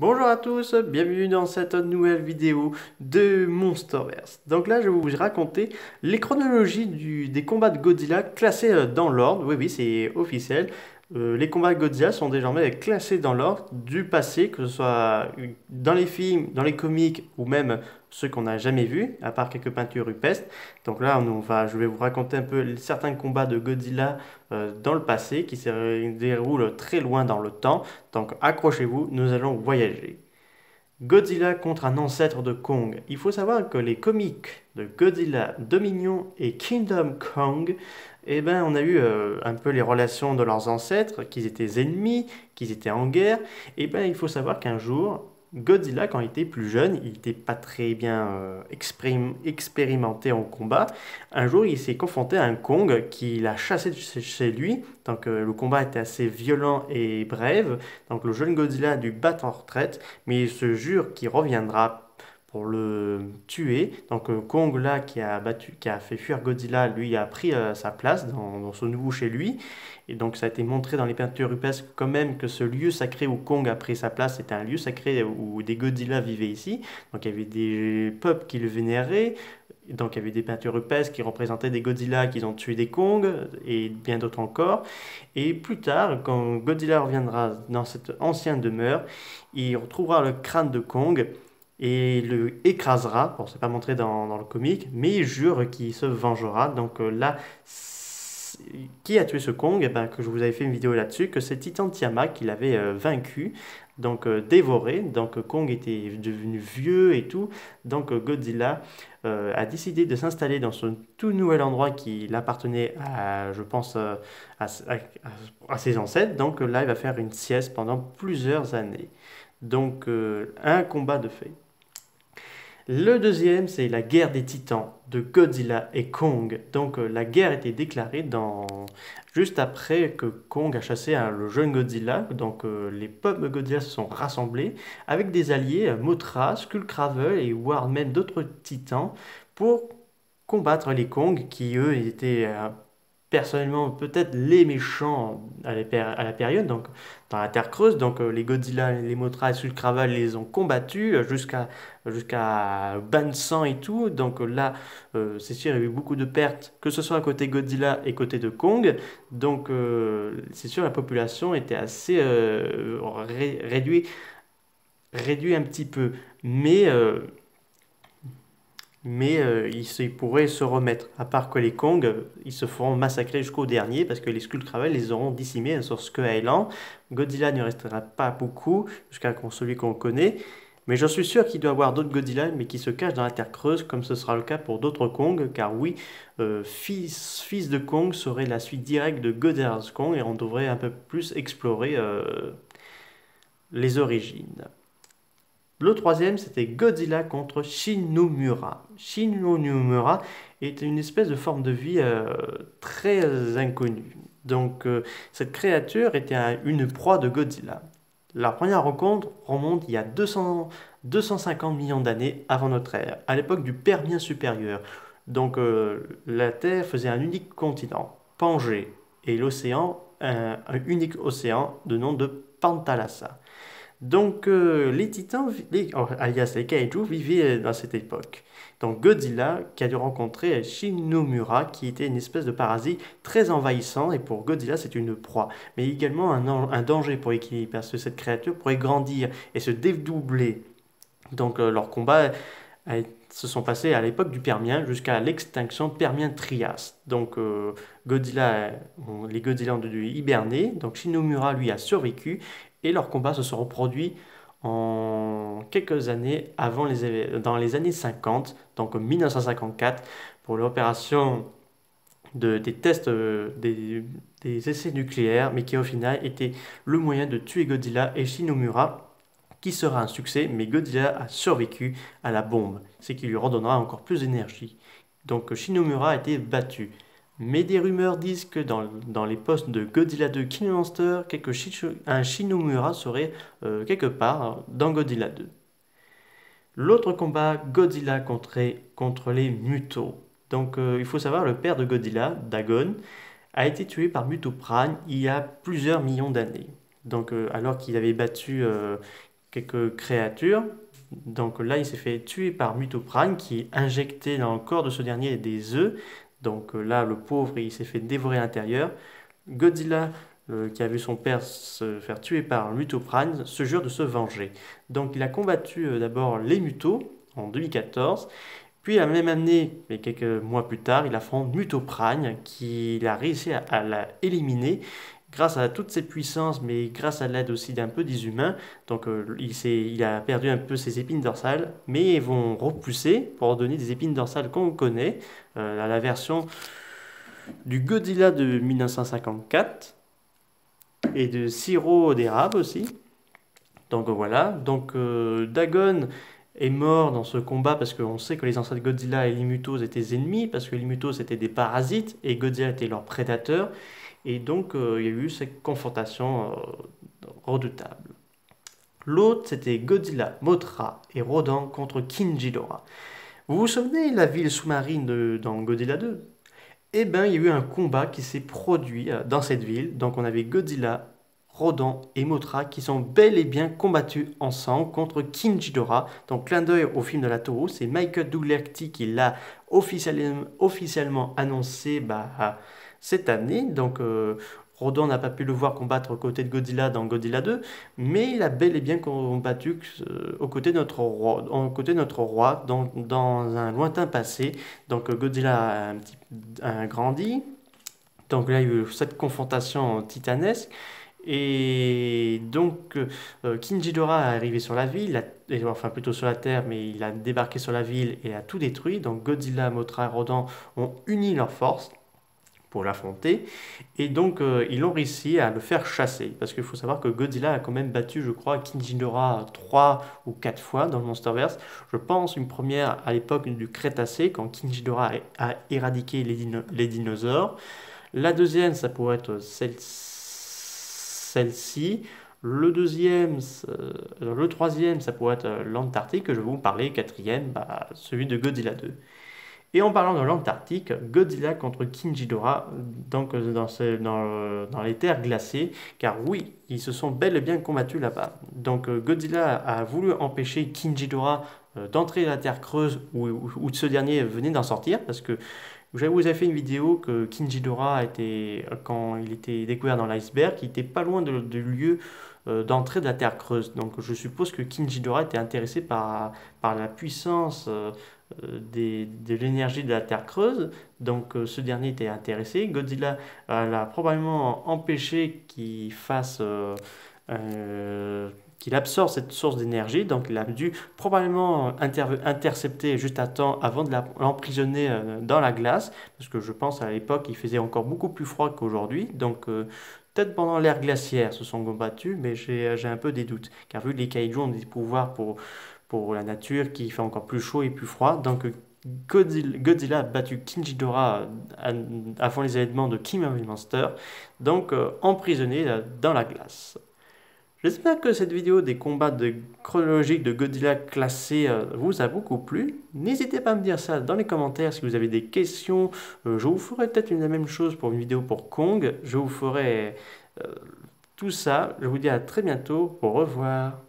Bonjour à tous, bienvenue dans cette nouvelle vidéo de Monsterverse. Donc là, je vais vous raconter les chronologies des combats de Godzilla classés dans l'ordre. Oui, oui, c'est officiel. Les combats de Godzilla sont désormais classés dans l'ordre du passé, que ce soit dans les films, dans les comics ou même ceux qu'on n'a jamais vus, à part quelques peintures rupestres. Donc là, je vais vous raconter un peu certains combats de Godzilla dans le passé qui se déroulent très loin dans le temps. Donc accrochez-vous, nous allons voyager. Godzilla contre un ancêtre de Kong. Il faut savoir que les comics de Godzilla, Dominion et Kingdom Kong, on a eu un peu les relations de leurs ancêtres, qu'ils étaient ennemis, qu'ils étaient en guerre. Il faut savoir qu'un jour, Godzilla, quand il était plus jeune, il n'était pas très bien expérimenté en combat. Un jour, il s'est confronté à un Kong qui l'a chassé de chez lui. Donc, le combat était assez violent et bref. Donc, le jeune Godzilla a dû battre en retraite, mais il se jure qu'il reviendra pour le tuer. Donc Kong là qui a fait fuir Godzilla, lui a pris sa place dans ce nouveau chez lui. Et donc ça a été montré dans les peintures rupestres quand même que ce lieu sacré où Kong a pris sa place était un lieu sacré où des Godzilla vivaient ici. Donc il y avait des peuples qui le vénéraient. Donc il y avait des peintures rupestres qui représentaient des Godzilla qui ont tué des Kong et bien d'autres encore. Et plus tard, quand Godzilla reviendra dans cette ancienne demeure, il retrouvera le crâne de Kong et le écrasera. Bon, c'est pas montré dans le comic, mais il jure qu'il se vengera. Donc là, qui a tué ce Kong? Que je vous avais fait une vidéo là-dessus, que c'est Titan Tiamat qui l'avait vaincu, donc dévoré. Donc Kong était devenu vieux et tout. Donc Godzilla a décidé de s'installer dans ce tout nouvel endroit qui appartenait à, je pense, à ses ancêtres. Donc là, il va faire une sieste pendant plusieurs années. Donc un combat de fait. Le deuxième, c'est la guerre des titans de Godzilla et Kong. Donc la guerre était déclarée juste après que Kong a chassé le jeune Godzilla. Donc les peuples de Godzilla se sont rassemblés avec des alliés, Mothra, Skullcravel et voire même d'autres titans pour combattre les Kong qui eux étaient personnellement peut-être les méchants à la période, donc dans la Terre creuse. Donc les Godzilla, les Mothra et Skullcravel les ont combattus jusqu'à bain de sang et tout. Donc là, c'est sûr, il y a eu beaucoup de pertes, que ce soit à côté Godzilla et côté de Kong. Donc c'est sûr, la population était assez réduite un petit peu. Mais ils pourraient se remettre. À part que les Kong, ils se feront massacrer jusqu'au dernier parce que les Skullcravel les auront décimés sur Skull Island. Godzilla ne restera pas beaucoup jusqu'à celui qu'on connaît. Mais j'en suis sûr qu'il doit y avoir d'autres Godzilla, mais qui se cachent dans la Terre creuse, comme ce sera le cas pour d'autres Kong, car oui, fils de Kong serait la suite directe de Godzilla's Kong, et on devrait un peu plus explorer les origines. Le troisième, c'était Godzilla contre Shin Nomura. Shin Nomura est une espèce de forme de vie très inconnue. Donc, cette créature était une proie de Godzilla. La première rencontre remonte il y a 250 millions d'années avant notre ère, à l'époque du Permien supérieur. Donc, la Terre faisait un unique continent, Pangée, et l'océan, un unique océan de nom de Pantalassa. Donc, les titans, alias les kaiju, vivaient dans cette époque. Donc, Godzilla, qui a dû rencontrer Shin Nomura, qui était une espèce de parasite très envahissant, et pour Godzilla, c'est une proie, mais également un danger pour l'équilibre, parce que cette créature pourrait grandir et se dédoubler. Donc, leurs combats se sont passés à l'époque du Permien jusqu'à l'extinction Permien-Trias. Donc, les Godzilla ont dû hiberner, donc Shin Nomura, lui, a survécu, et leurs combats se sont produits en quelques années dans les années 50, donc en 1954, pour l'opération des tests des essais nucléaires, mais qui au final était le moyen de tuer Godzilla et Shin Nomura, qui sera un succès, mais Godzilla a survécu à la bombe, ce qui lui redonnera encore plus d'énergie. Donc Shin Nomura a été battu. Mais des rumeurs disent que dans les postes de Godzilla 2 King Monster, un Shin Nomura serait quelque part dans Godzilla 2. L'autre combat, Godzilla contre les Mutos. Donc il faut savoir, le père de Godzilla, Dagon, a été tué par Muto Prime il y a plusieurs millions d'années. Donc alors qu'il avait battu quelques créatures. Donc là, il s'est fait tuer par Mutoprane qui injectait dans le corps de ce dernier des œufs. Donc là, le pauvre, il s'est fait dévorer à l'intérieur. Godzilla, qui a vu son père se faire tuer par Mutoprane, se jure de se venger. Donc il a combattu d'abord les Mutos en 2014. Puis la même année, et quelques mois plus tard, il affronte Mutoprane, qui a réussi à la éliminer grâce à toutes ses puissances, mais grâce à l'aide aussi d'un peu des humains. Donc il a perdu un peu ses épines dorsales, mais ils vont repousser pour donner des épines dorsales qu'on connaît, à la version du Godzilla de 1954 et de sirop d'érable aussi. Donc voilà, donc Dagon est mort dans ce combat parce qu'on sait que les ancêtres Godzilla et les Mutos étaient ennemis, parce que les Mutos étaient des parasites et Godzilla était leur prédateur. Et donc il y a eu cette confrontation redoutable. L'autre, c'était Godzilla, Mothra et Rodan contre King Ghidorah. Vous vous souvenez de la ville sous-marine dans Godzilla 2? Eh bien, il y a eu un combat qui s'est produit dans cette ville. Donc on avait Godzilla, Rodan et Mothra qui sont bel et bien combattus ensemble contre King Ghidorah. Donc clin d'œil au film de la Taureau, c'est Michael Dougherty qui l'a officiellement annoncé cette année. Donc Rodan n'a pas pu le voir combattre aux côtés de Godzilla dans Godzilla 2, mais il a bel et bien combattu aux côtés de notre roi dans un lointain passé. Donc Godzilla a grandi. Donc là, il y a eu cette confrontation titanesque. Et donc, King Ghidorah est arrivé sur la ville, enfin plutôt sur la Terre, mais il a débarqué sur la ville et a tout détruit. Donc Godzilla, Mothra et Rodan ont uni leurs forces pour l'affronter. Et donc, ils ont réussi à le faire chasser. Parce qu'il faut savoir que Godzilla a quand même battu, je crois, King Ghidorah 3 ou 4 fois dans le Monsterverse. Je pense une première à l'époque du Crétacé, quand King Ghidorah a éradiqué les dinosaures. La deuxième, ça pourrait être celle-ci. Le troisième, ça pourrait être l'Antarctique, que je vais vous parler. Quatrième, celui de Godzilla 2. Et en parlant de l'Antarctique, Godzilla contre King Ghidorah, donc dans les terres glacées, car oui, ils se sont bel et bien combattus là-bas. Donc Godzilla a voulu empêcher King Ghidorah d'entrer dans la terre creuse où ce dernier venait d'en sortir, parce que je vous ai fait une vidéo que King Ghidorah était, quand il était découvert dans l'iceberg, il était pas loin du lieu d'entrée de la terre creuse. Donc je suppose que King Ghidorah était intéressé par la puissance de l'énergie de la terre creuse. Donc ce dernier était intéressé. Godzilla l'a probablement empêché qu'il absorbe cette source d'énergie, donc il a dû probablement intercepter juste à temps avant de l'emprisonner dans la glace, parce que je pense à l'époque il faisait encore beaucoup plus froid qu'aujourd'hui, donc peut-être pendant l'ère glaciaire se sont combattus, mais j'ai un peu des doutes, car vu que les kaiju ont des pouvoirs pour la nature qui fait encore plus chaud et plus froid, donc Godzilla a battu King Ghidorah avant les événements de King of the Monsters, donc emprisonné dans la glace. J'espère que cette vidéo des combats chronologiques de Godzilla classés vous a beaucoup plu. N'hésitez pas à me dire ça dans les commentaires si vous avez des questions. Je vous ferai peut-être la même chose pour une vidéo pour Kong. Je vous ferai tout ça. Je vous dis à très bientôt. Au revoir.